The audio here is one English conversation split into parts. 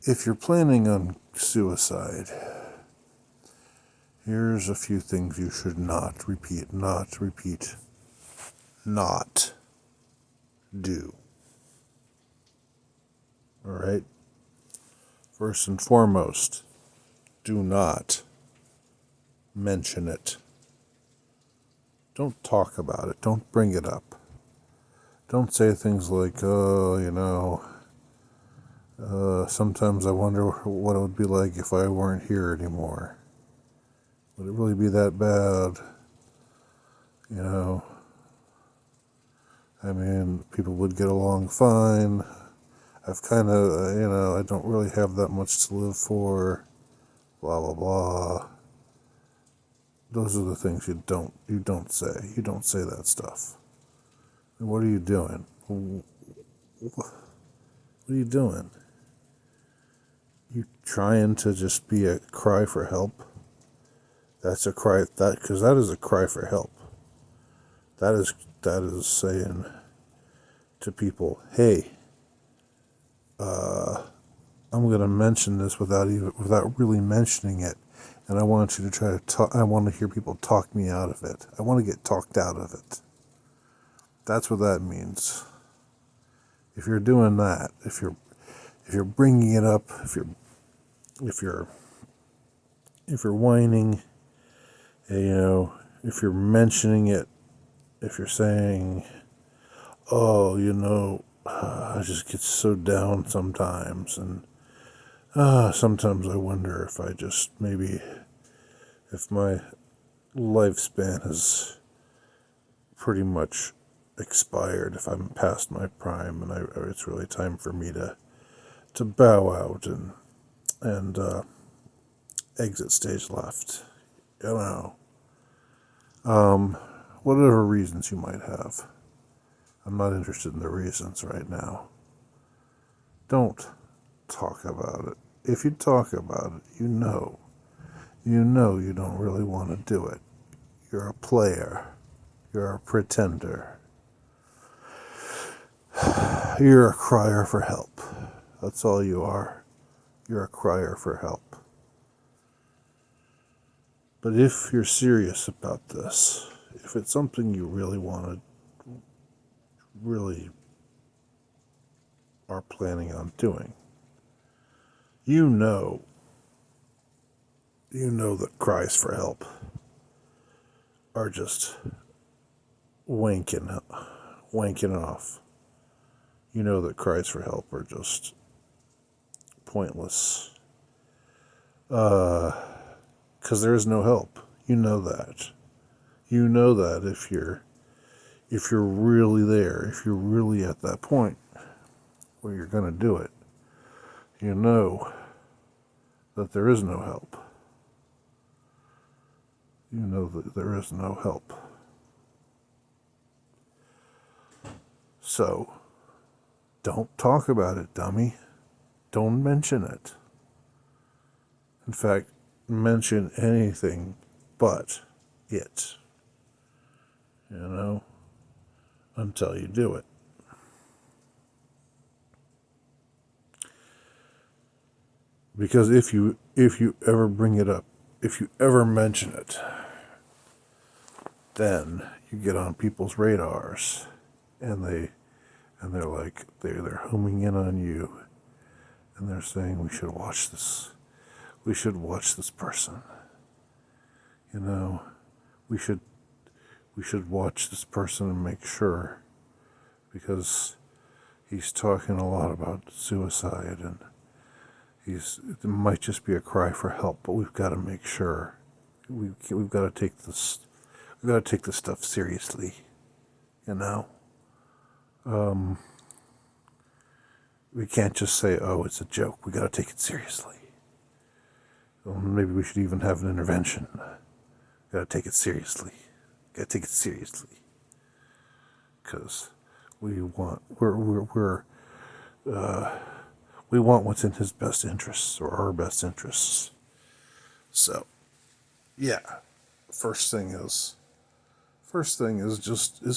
If you're planning on suicide, here's a few things you should not repeat, not do. Alright? First and foremost, do not mention it. Don't talk about it. Don't bring it up. Don't say things like, sometimes I wonder what it would be like if I weren't here anymore. Would it really be that bad? People would get along fine. I've kind of, I don't really have that much to live for. Blah, blah, blah. Those are the things you don't say. You don't say that stuff. And what are you doing? What are you doing? You trying to just be a cry for help? That's a cry, because that is a cry for help. That is saying to people, hey, I'm going to mention this without really mentioning it, and I want you to try to talk. I want to hear people talk me out of it. I want to get talked out of it. That's what that means. If you're doing that, if you're bringing it up, if you're whining, if you're mentioning it, if you're saying, oh, I just get so down sometimes, and sometimes I wonder if if my lifespan is pretty much expired, if I'm past my prime, and it's really time for me to bow out and exit stage left. Whatever reasons you might have. I'm not interested in the reasons right now. Don't talk about it. If you talk about it, you know you don't really want to do it. You're a player. You're a pretender. You're a crier for help. That's all you are. You're a crier for help. But if you're serious about this, if it's something you really are planning on doing, you know that cries for help are just wanking off. You know that cries for help are just pointless. Because there is no help. You know that. You know that if you're really there, if you're really at that point where you're going to do it, you know that there is no help. You know that there is no help. So, don't talk about it, dummy. Don't mention it. In fact, mention anything but it. Until you do it. Because if you ever bring it up, if you ever mention it, then you get on people's radars, and they're like they're homing in on you, and they're saying we should watch this person. We should watch this person and make sure, because he's talking a lot about suicide, and it might just be a cry for help, but we've got to make sure. We've got to take this. We've got to take this stuff seriously. We can't just say, "Oh, it's a joke." We got to take it seriously. Well, maybe we should even have an intervention. Got to take it seriously. Got to take it seriously. Because we want what's in his best interests, or our best interests. So, yeah. First thing is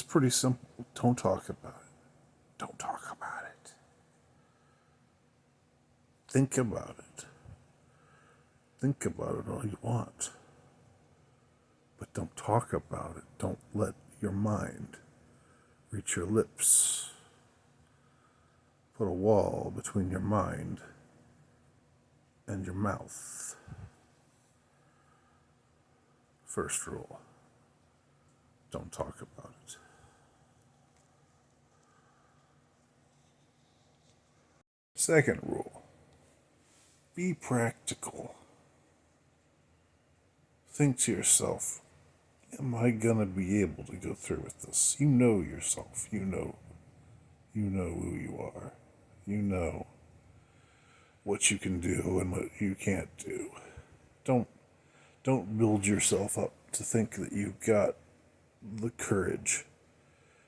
pretty simple. Don't talk about it. Don't talk about it. Think about it. Think about it all you want. But don't talk about it. Don't let your mind reach your lips. Put a wall between your mind and your mouth. First rule, don't talk about it. Second rule, be practical. Think to yourself, am I going to be able to go through with this? You know yourself. You know who you are. You know what you can do and what you can't do. Don't build yourself up to think that you've got the courage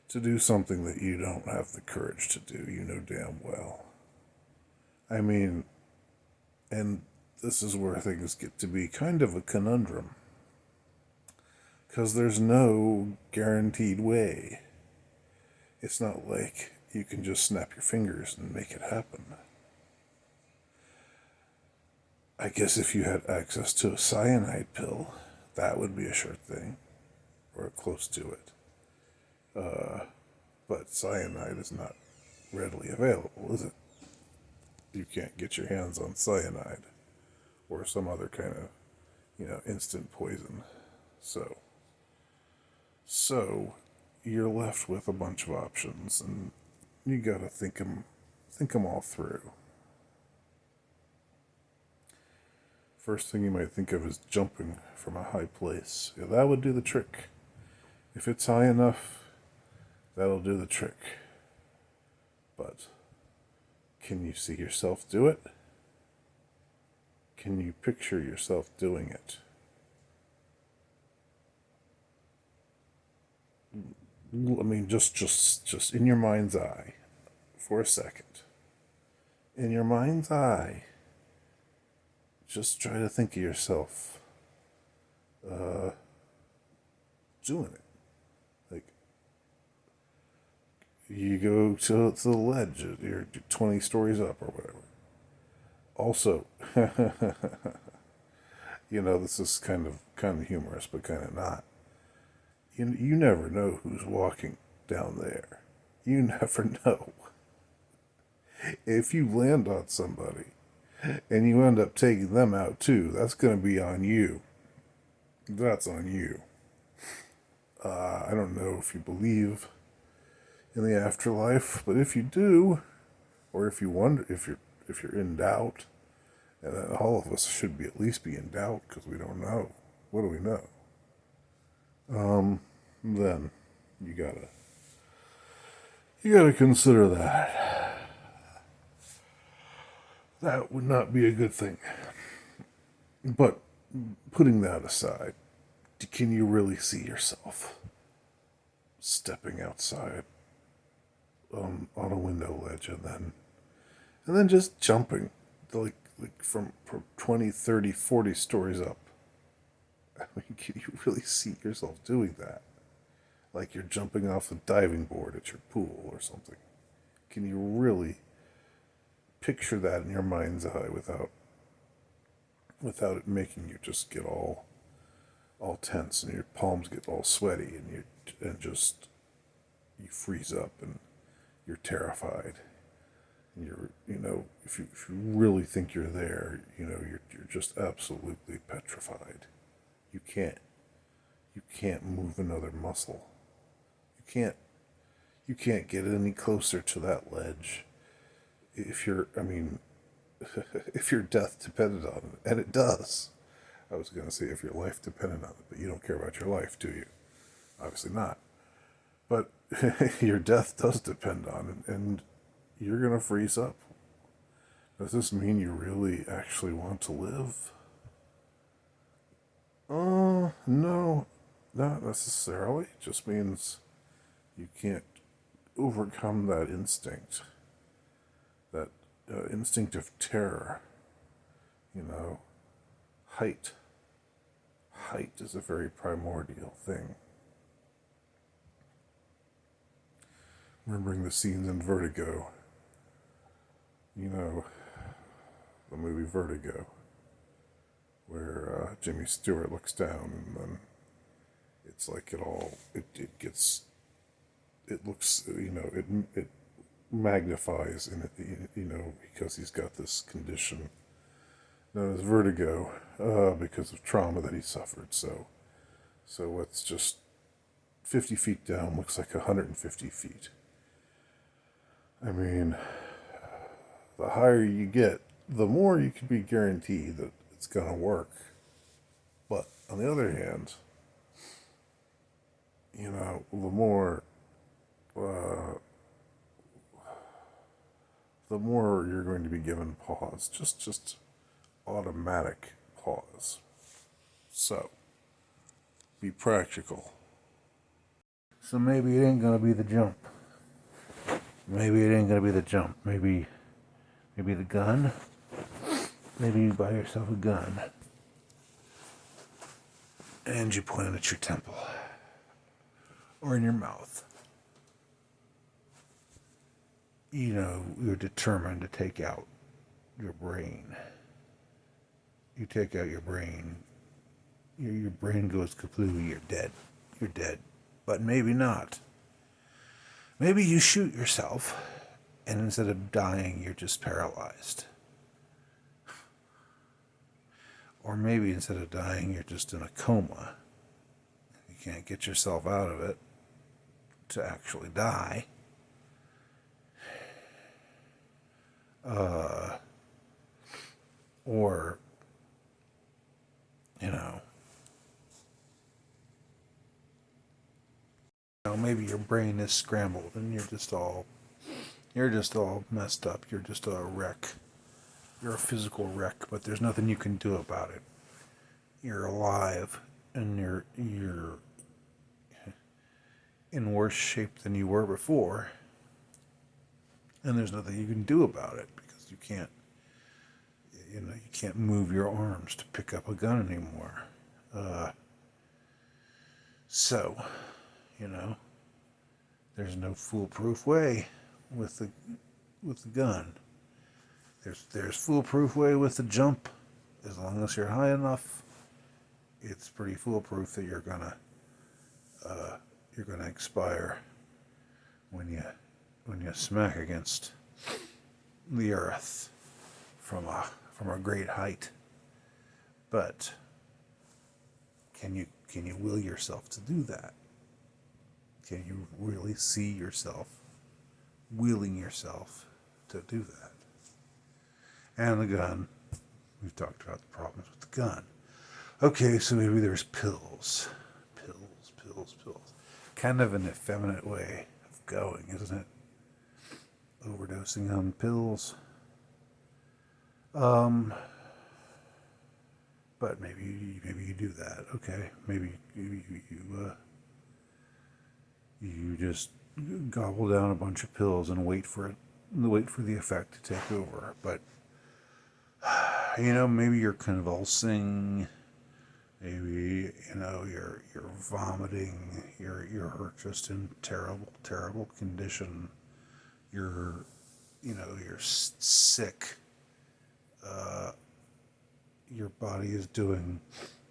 to do something that you don't have the courage to do. You know damn well. I mean, and this is where things get to be kind of a conundrum. Because there's no guaranteed way. It's not like you can just snap your fingers and make it happen. I guess if you had access to a cyanide pill, that would be a sure thing, or close to it. But cyanide is not readily available, is it? You can't get your hands on cyanide or some other kind of, instant poison. So you're left with a bunch of options, and you gotta think them all through. First thing you might think of is jumping from a high place. Yeah, that would do the trick. If it's high enough, that'll do the trick. But can you see yourself do it? Can you picture yourself doing it? I mean, just in your mind's eye for a second. In your mind's eye, just try to think of yourself doing it. Like, you go to the ledge, you're 20 stories up or whatever. Also, this is kind of humorous, but kind of not. You never know who's walking down there. You never know. If you land on somebody and you end up taking them out too, that's going to be on you. That's on you. I don't know if you believe in the afterlife, but if you do, or if you wonder, if you're in doubt, and all of us should at least be in doubt because we don't know. What do we know? Then you gotta consider that. That would not be a good thing. But putting that aside, can you really see yourself stepping outside on a window ledge and then just jumping like from 20, 30, 40 stories up? I mean, can you really see yourself doing that? Like you're jumping off a diving board at your pool or something. Can you really picture that in your mind's eye without it making you just get all tense and your palms get all sweaty and just you freeze up and you're terrified and if you really think you're there, you're just absolutely petrified. You can't move another muscle. You can't get any closer to that ledge if if your death depended on it, and it does. I was going to say if your life depended on it, but you don't care about your life, do you? Obviously not. But your death does depend on it, and you're going to freeze up. Does this mean you really actually want to live? No, not necessarily. It just means you can't overcome that instinct, that instinct of terror. You know, height. Height is a very primordial thing. Remembering the scenes in Vertigo, you know, the movie Vertigo, where Jimmy Stewart looks down and then it's like it gets, it looks, it magnifies in it, because he's got this condition known as vertigo, because of trauma that he suffered. So what's just 50 feet down looks like 150 feet. I mean, the higher you get, the more you can be guaranteed that it's going to work. But on the other hand, the more you're going to be given pause, just automatic pause. So, be practical. So maybe it ain't gonna be the jump. Maybe it ain't gonna be the jump. Maybe the gun. Maybe you buy yourself a gun and you point it at your temple or in your mouth. You're determined to take out your brain. You take out your brain, your brain goes kablooey, you're dead. You're dead. But maybe not. Maybe you shoot yourself, and instead of dying, you're just paralyzed. Or maybe instead of dying, you're just in a coma. You can't get yourself out of it to actually die. Or, maybe your brain is scrambled and you're just all messed up. You're just a wreck. You're a physical wreck, but there's nothing you can do about it. You're alive, and you're in worse shape than you were before, and there's nothing you can do about it because you can't move your arms to pick up a gun anymore. So, there's no foolproof way with the gun. There's foolproof way with the jump. As long as you're high enough, it's pretty foolproof that you're gonna expire when you smack against the earth from a great height. But can you will yourself to do that? Can you really see yourself willing yourself to do that? And the gun. We've talked about the problems with the gun. Okay, so maybe there's pills. Pills. Kind of an effeminate way of going, isn't it? Overdosing on pills. But maybe you do that. Okay, maybe you just gobble down a bunch of pills and wait for the effect to take over. But maybe you're convulsing. Maybe you're vomiting. You're just in terrible condition. You're sick. Your body is doing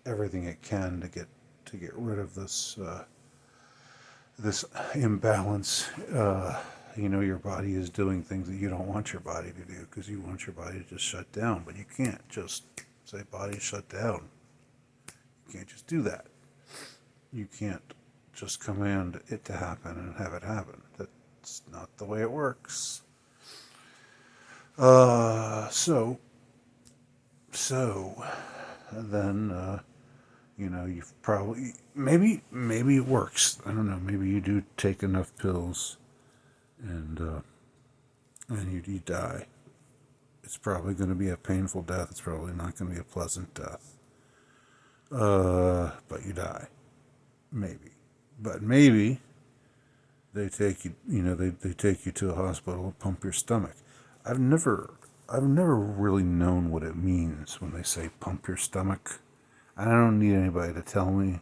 everything it can to get rid of this imbalance. Your body is doing things that you don't want your body to do because you want your body to just shut down, but you can't just say body shut down. You can't just do that. You can't just command it to happen and have it happen. That's not the way it works. So then, you've probably, maybe it works. I don't know. Maybe you do take enough pills and you die. It's probably going to be a painful death. It's probably not going to be a pleasant death. But you die. Maybe. But maybe they take you, they take you to a hospital and pump your stomach. I've never really known what it means when they say pump your stomach. I don't need anybody to tell me.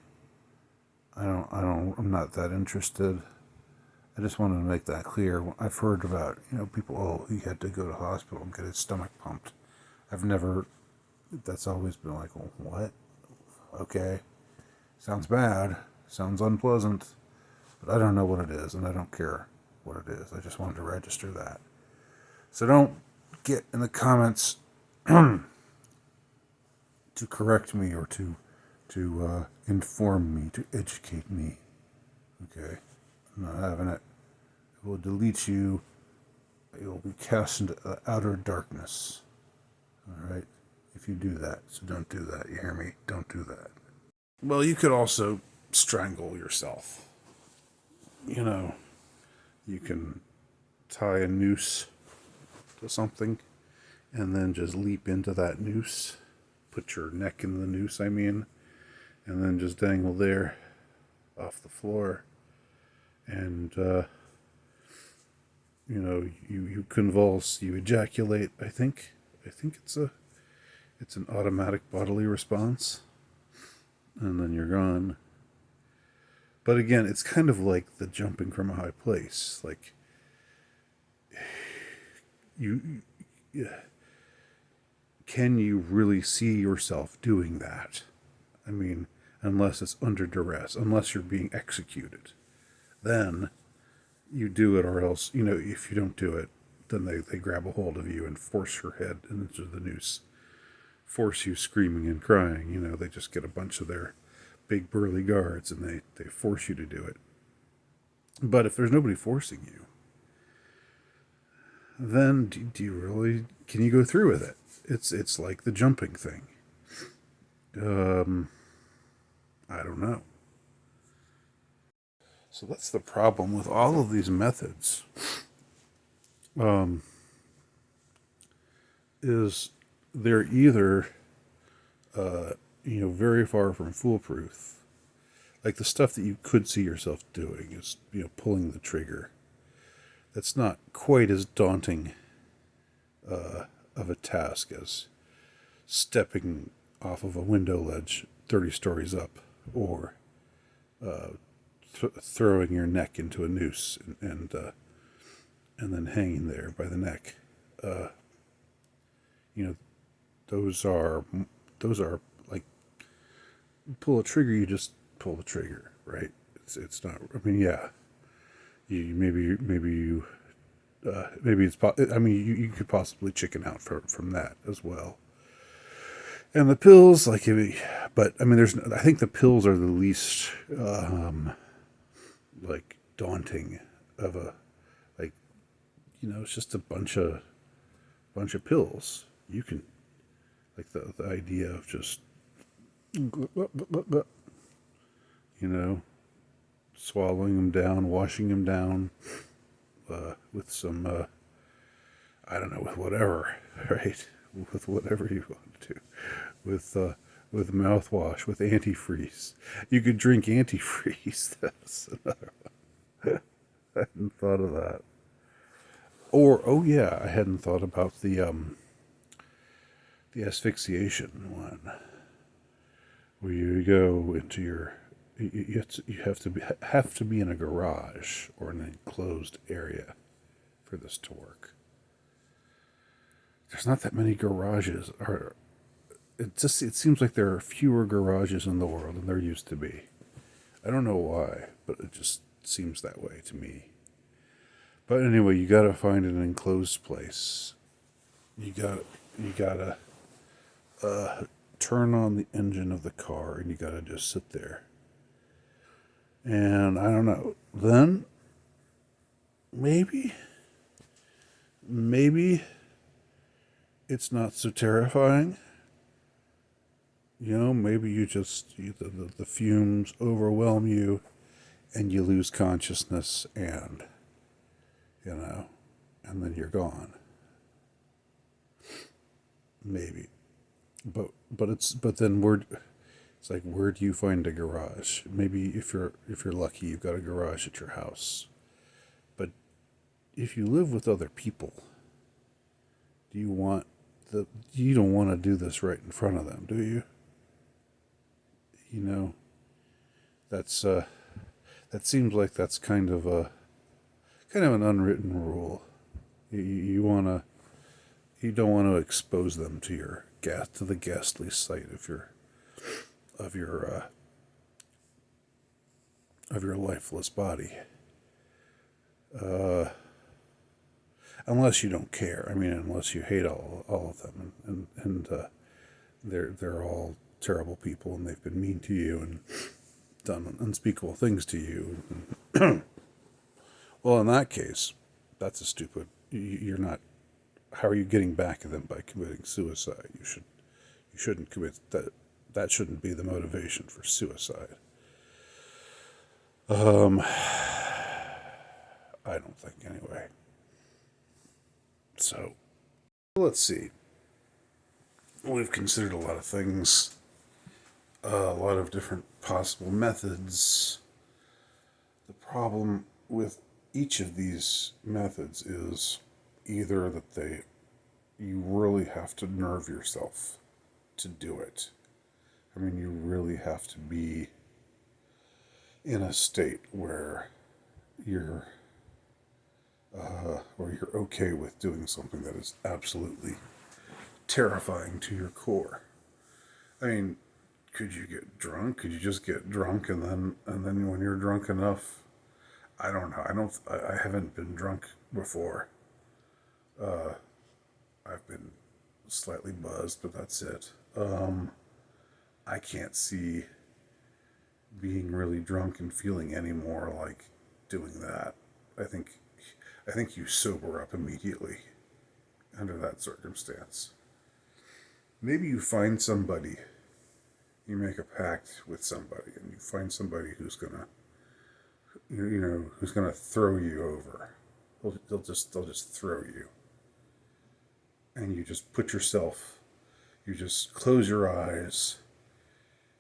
I'm not that interested. I just wanted to make that clear. I've heard about, people, he had to go to the hospital and get his stomach pumped. That's always been like, well, what? Okay. Sounds bad. Sounds unpleasant. But I don't know what it is, and I don't care what it is. I just wanted to register that. So don't get in the comments to correct me or to inform me, to educate me. Okay? I'm not having it. It will delete you. You will be cast into outer darkness. All right? If you do that. So don't do that. You hear me? Don't do that. Well, you could also strangle yourself. You know, you can tie a noose to something and then just leap into that noose. Put your neck in the noose, I mean, and then just dangle there off the floor. And, you convulse, you ejaculate, I think. It's an automatic bodily response. And then you're gone. But again, it's kind of like the jumping from a high place. Like, can you really see yourself doing that? I mean, unless it's under duress, unless you're being executed. Then you do it, or else, if you don't do it, then they grab a hold of you and force your head into the noose. Force you screaming and crying. They just get a bunch of their big burly guards and they force you to do it. But if there's nobody forcing you, then do you really, can you go through with it? It's like the jumping thing. I don't know. So that's the problem with all of these methods. Is they're either, very far from foolproof. Like the stuff that you could see yourself doing is, pulling the trigger. That's not quite as daunting of a task as stepping off of a window ledge 30 stories up, or throwing your neck into a noose and then hanging there by the neck. Those are like, pull a trigger. You just pull the trigger, right? It's not. I mean, yeah. Maybe it's. I mean, you could possibly chicken out from that as well. And the pills, but I mean, I think the pills are the least, daunting of it's just a bunch of pills. You can, the idea of just, swallowing them down, washing them down, with some, I don't know, with whatever, right? With whatever you want to, with mouthwash, with antifreeze. You could drink antifreeze. That's another one. I hadn't thought of that. Or, oh yeah, I hadn't thought about the asphyxiation one, where you go into you have to be in a garage or an enclosed area for this to work. There's not that many garages. It seems like there are fewer garages in the world than there used to be. I don't know why, but it just seems that way to me. But anyway, you gotta find an enclosed place. You gotta turn on the engine of the car, and you gotta just sit there. And I don't know. Then maybe it's not so terrifying. Maybe the fumes overwhelm you, and you lose consciousness, and then you're gone. Maybe, but then it's like, where do you find a garage? Maybe if you're lucky, you've got a garage at your house. But if you live with other people, you don't want to do this right in front of them, do you? That's that seems like that's kind of an unwritten rule. You want to, You don't want to expose them to the ghastly sight of your lifeless body. Unless you don't care. I mean, unless you hate all of them, and they're all terrible people, and they've been mean to you and done unspeakable things to you. Well, in that case, that's a stupid. You're not. How are you getting back at them by committing suicide? You shouldn't commit that. That shouldn't be the motivation for suicide. I don't think anyway. So, let's see. We've considered a lot of things, a lot of different possible methods. The problem with each of these methods is either that you really have to nerve yourself to do it. I mean, you really have to be in a state where you're okay with doing something that is absolutely terrifying to your core. I mean, could you get drunk? Could you just get drunk and then when you're drunk enough, I don't know. I haven't been drunk before. I've been slightly buzzed, but that's it. I can't see being really drunk and feeling any more like doing that. I think you sober up immediately under that circumstance. Maybe you find somebody, you make a pact with somebody, and you find somebody who's gonna, who's gonna throw you over. They'll just throw you, and you just you just close your eyes,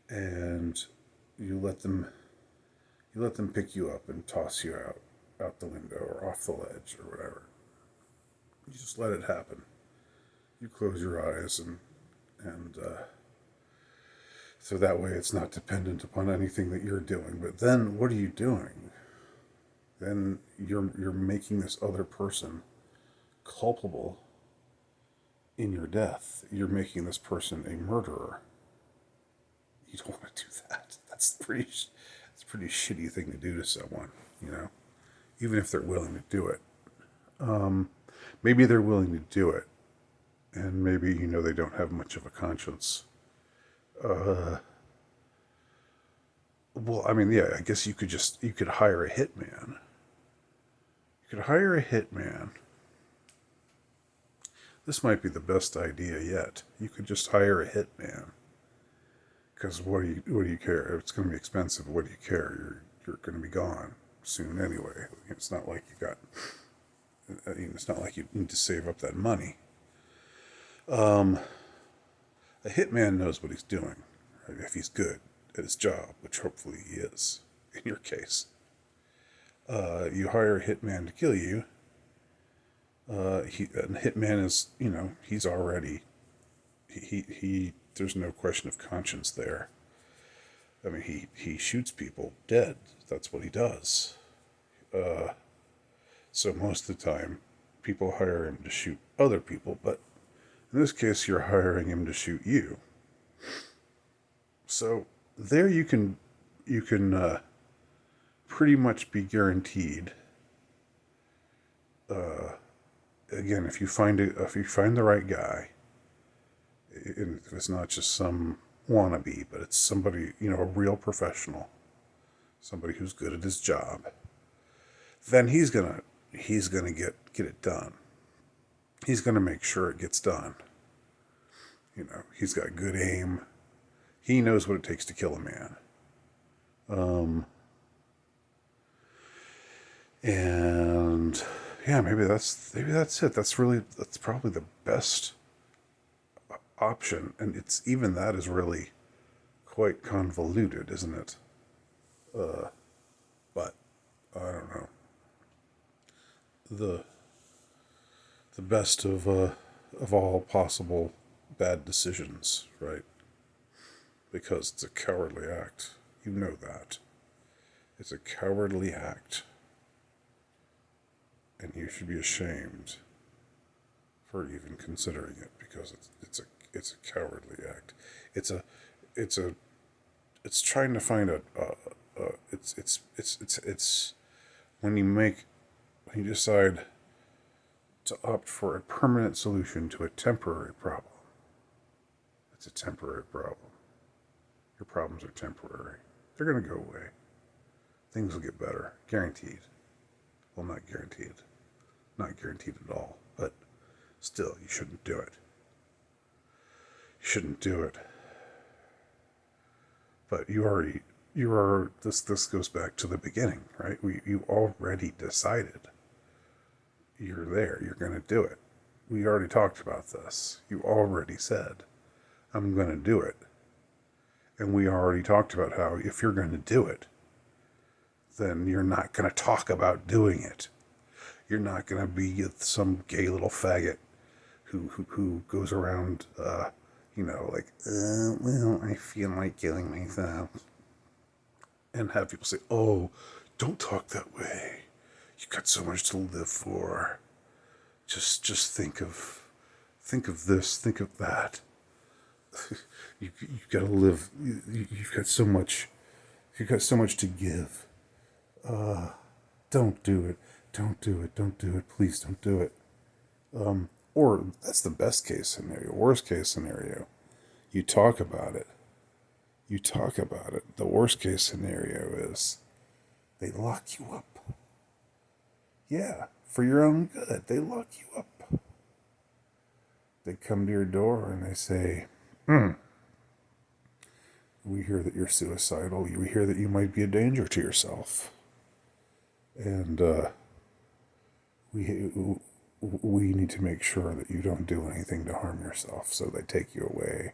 and you let them pick you up and toss you out the window or off the ledge or whatever. You just let it happen. You close your eyes and so that way it's not dependent upon anything that you're doing. But then what are you doing? Then you're making this other person culpable in your death. You're making this person a murderer. You don't want to do that. That's a pretty shitty thing to do to someone, even if they're willing to do it. Maybe they're willing to do it, and maybe, they don't have much of a conscience. Well, I mean, yeah, I guess you could hire a hitman. You could hire a hitman. This might be the best idea yet. You could just hire a hitman. Because what do you care? It's going to be expensive. What do you care? You're going to be gone soon anyway. It's not like it's not like you need to save up that money. A hitman knows what he's doing, right? If he's good at his job, which hopefully he is, in your case. You hire a hitman to kill you. And hitman is, he's already, there's no question of conscience there. I mean, he shoots people dead. That's what he does. So most of the time, people hire him to shoot other people, but in this case, you're hiring him to shoot you. So there you can pretty much be guaranteed. Again, if you find the right guy, and if it's not just some wannabe, but it's somebody, a real professional, somebody who's good at his job, then he's gonna get it done. He's gonna make sure it gets done. He's got good aim. He knows what it takes to kill a man. And yeah, maybe that's it. That's probably the best option, and it's even that is really quite convoluted, isn't it? But I don't know. The best of all possible bad decisions, right? Because it's a cowardly act. You know that. It's a cowardly act. And you should be ashamed for even considering it, because it's a cowardly act. It's a it's a it's trying to find it's when you decide to opt for a permanent solution to a temporary problem. It's a temporary problem. Your problems are temporary. They're going to go away. Things will get better. Guaranteed. Well, not guaranteed. Not guaranteed at all. But still, you shouldn't do it. You shouldn't do it. But this goes back to the beginning, right? You already decided you're there. You're going to do it. We already talked about this. You already said, I'm going to do it. And we already talked about how if you're going to do it, then you're not going to talk about doing it. You're not going to be some gay little faggot who goes around, well, I feel like killing myself. And have people say, oh, don't talk that way. You've got so much to live for. Just think of this, think of that. You've got to live. You've got so much to give. Don't do it. Don't do it. Don't do it. Please don't do it. Or that's the best case scenario. Worst case scenario, you talk about it. You talk about it. The worst case scenario is they lock you up. Yeah, for your own good. They lock you up. They come to your door and they say, we hear that you're suicidal. We hear that you might be a danger to yourself. And we need to make sure that you don't do anything to harm yourself. So they take you away.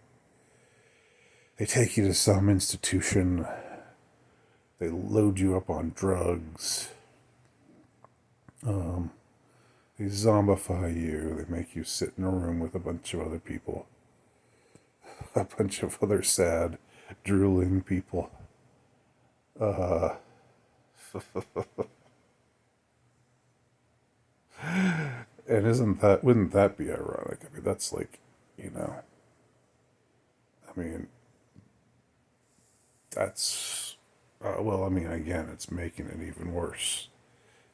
They take you to some institution. They load you up on drugs. They zombify you. They make you sit in a room with a bunch of other people. A bunch of other sad, drooling people. And wouldn't that be ironic? I mean, that's like, that's, again, it's making it even worse.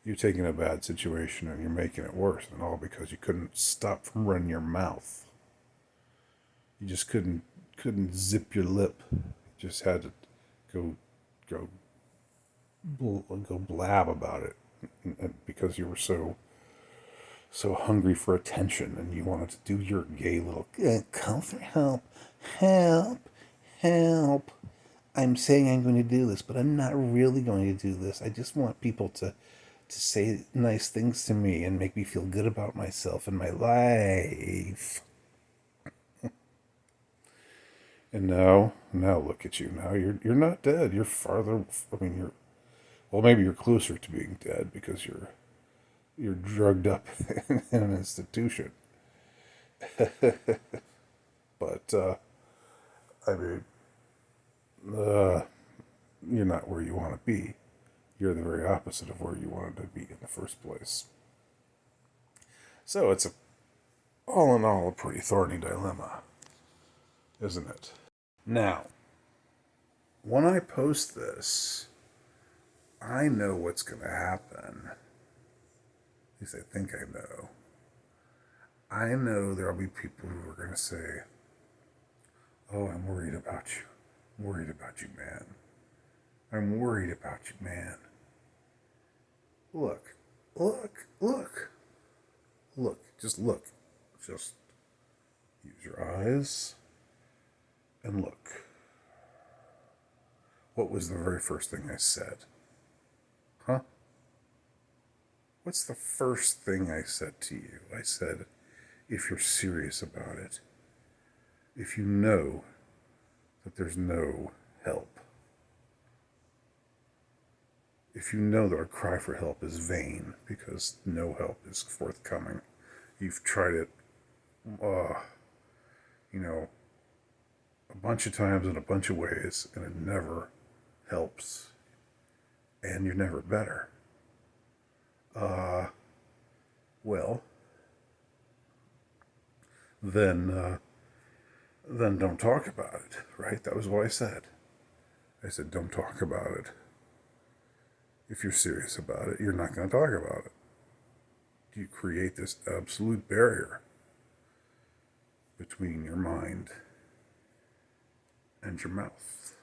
You're taking a bad situation and you're making it worse, and all because you couldn't stop from running your mouth. You just couldn't zip your lip. You just had to go blab about it, and because you were so hungry for attention, and you wanted to do your gay little call for help. I'm saying I'm going to do this, but I'm not really going to do this. I just want people to say nice things to me and make me feel good about myself and my life. And now look at you. Now you're not dead. You're farther. Maybe you're closer to being dead because you're drugged up in an institution. But you're not where you want to be. You're the very opposite of where you wanted to be in the first place. So it's all in all a pretty thorny dilemma, isn't it? Now, when I post this, I know what's going to happen. At least I think I know. I know there'll be people who are going to say, oh, I'm worried about you. I'm worried about you, man. I'm worried about you, man. Look. Just look. Just use your eyes and look. What was the very first thing I said? Huh? What's the first thing I said to you? I said, if you're serious about it, if you know that there's no help, if you know that our cry for help is vain because no help is forthcoming, you've tried it, a bunch of times in a bunch of ways, and it never helps, and you're never better. Well, then don't talk about it, right? That was what I said. I said, don't talk about it. If you're serious about it, you're not going to talk about it. You create this absolute barrier between your mind and your mouth.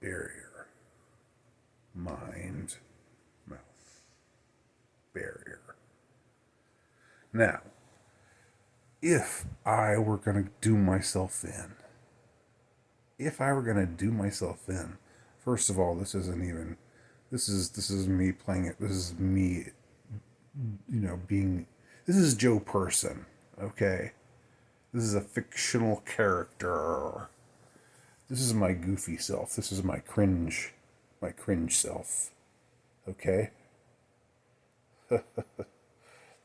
Barrier. Mind, mouth. Barrier. Now, if I were going to do myself in, first of all, this is me playing it. This is me, this is Joe Person, okay? This is a fictional character. This is my goofy self. This is my cringe self, okay?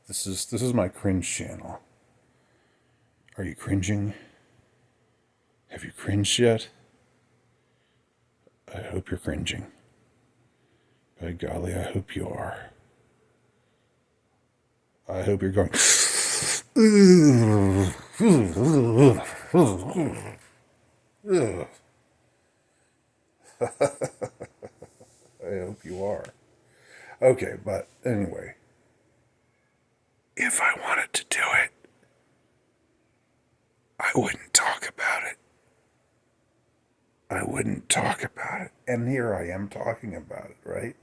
This is my cringe channel. Are you cringing? Have you cringed yet? I hope you're cringing. By golly, I hope you are. I hope you're going. I hope you are. Okay, but anyway, if I wanted to do it, I wouldn't talk about it. I wouldn't talk about it. And here I am talking about it, right?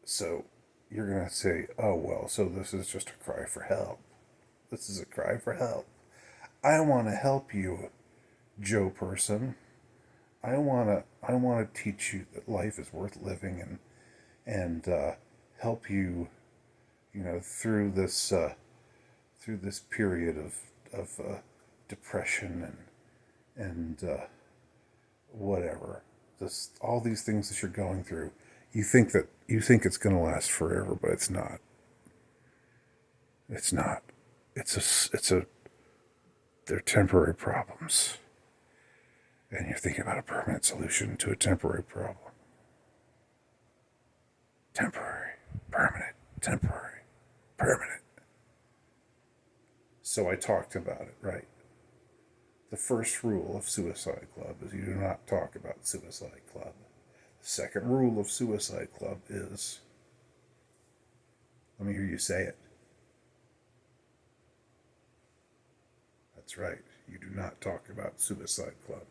So you're going to say, oh, well, so this is just a cry for help. This is a cry for help. I want to help you, Joe Person. I want to teach you that life is worth living and help you, through this period of depression and whatever. All these things that you're going through. You think it's going to last forever, but it's not. It's not. They're temporary problems. And you're thinking about a permanent solution to a temporary problem. Temporary, permanent, temporary, permanent. So I talked about it, right? The first rule of Suicide Club is you do not talk about Suicide Club. The second rule of Suicide Club is, let me hear you say it. That's right. You do not talk about Suicide Club.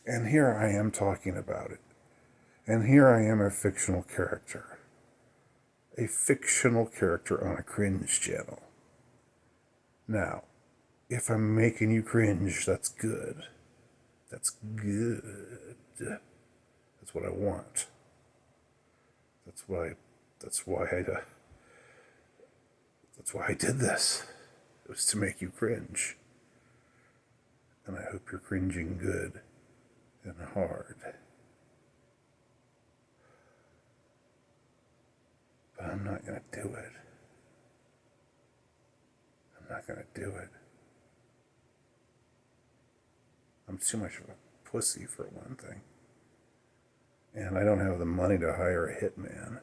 And here I am talking about it. And here I am, a fictional character. A fictional character on a cringe channel. Now, if I'm making you cringe, that's good. That's good. That's what I want. That's why I did this. It was to make you cringe. And I hope you're cringing good and hard. But I'm not going to do it. I'm not going to do it. I'm too much of a pussy, for one thing. And I don't have the money to hire a hitman.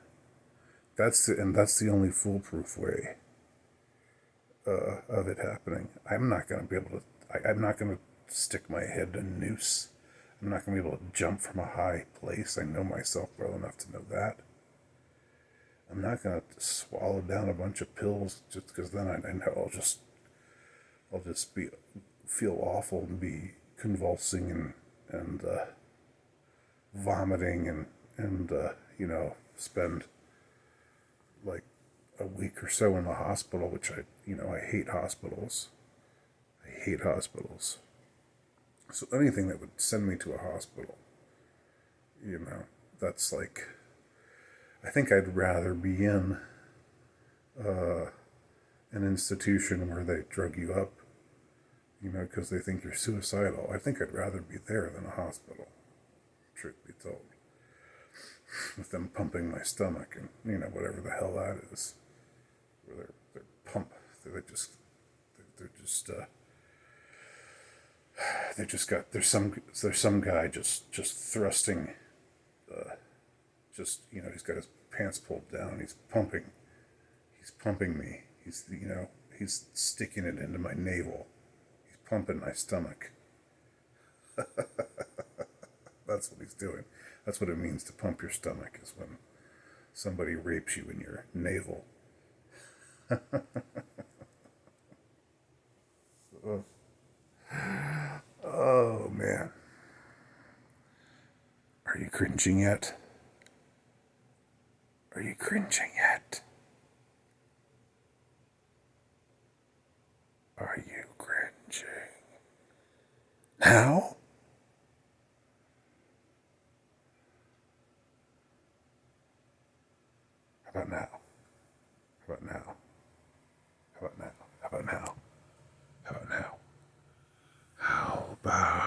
That's the only foolproof way of it happening. I'm not going to be able to. I'm not going to stick my head in a noose. I'm not going to be able to jump from a high place. I know myself well enough to know that. I'm not going to swallow down a bunch of pills just because then I know I'll just feel awful and be convulsing and vomiting and spend like a week or so in the hospital, which I hate hospitals. I hate hospitals. So anything that would send me to a hospital, that's like, I think I'd rather be in an institution where they drug you up, because they think you're suicidal. I think I'd rather be there than a hospital, truth be told. With them pumping my stomach and, whatever the hell that is. Where they're there's some guy just thrusting, he's got his pants pulled down and he's He's pumping me. He's sticking it into my navel. He's pumping my stomach. That's what he's doing. That's what it means to pump your stomach, is when somebody rapes you in your navel. Oh, man. Are you cringing yet? Are you cringing yet? Are you cringing? Now? How about now? How about now? How about now? How about now? How about now? How about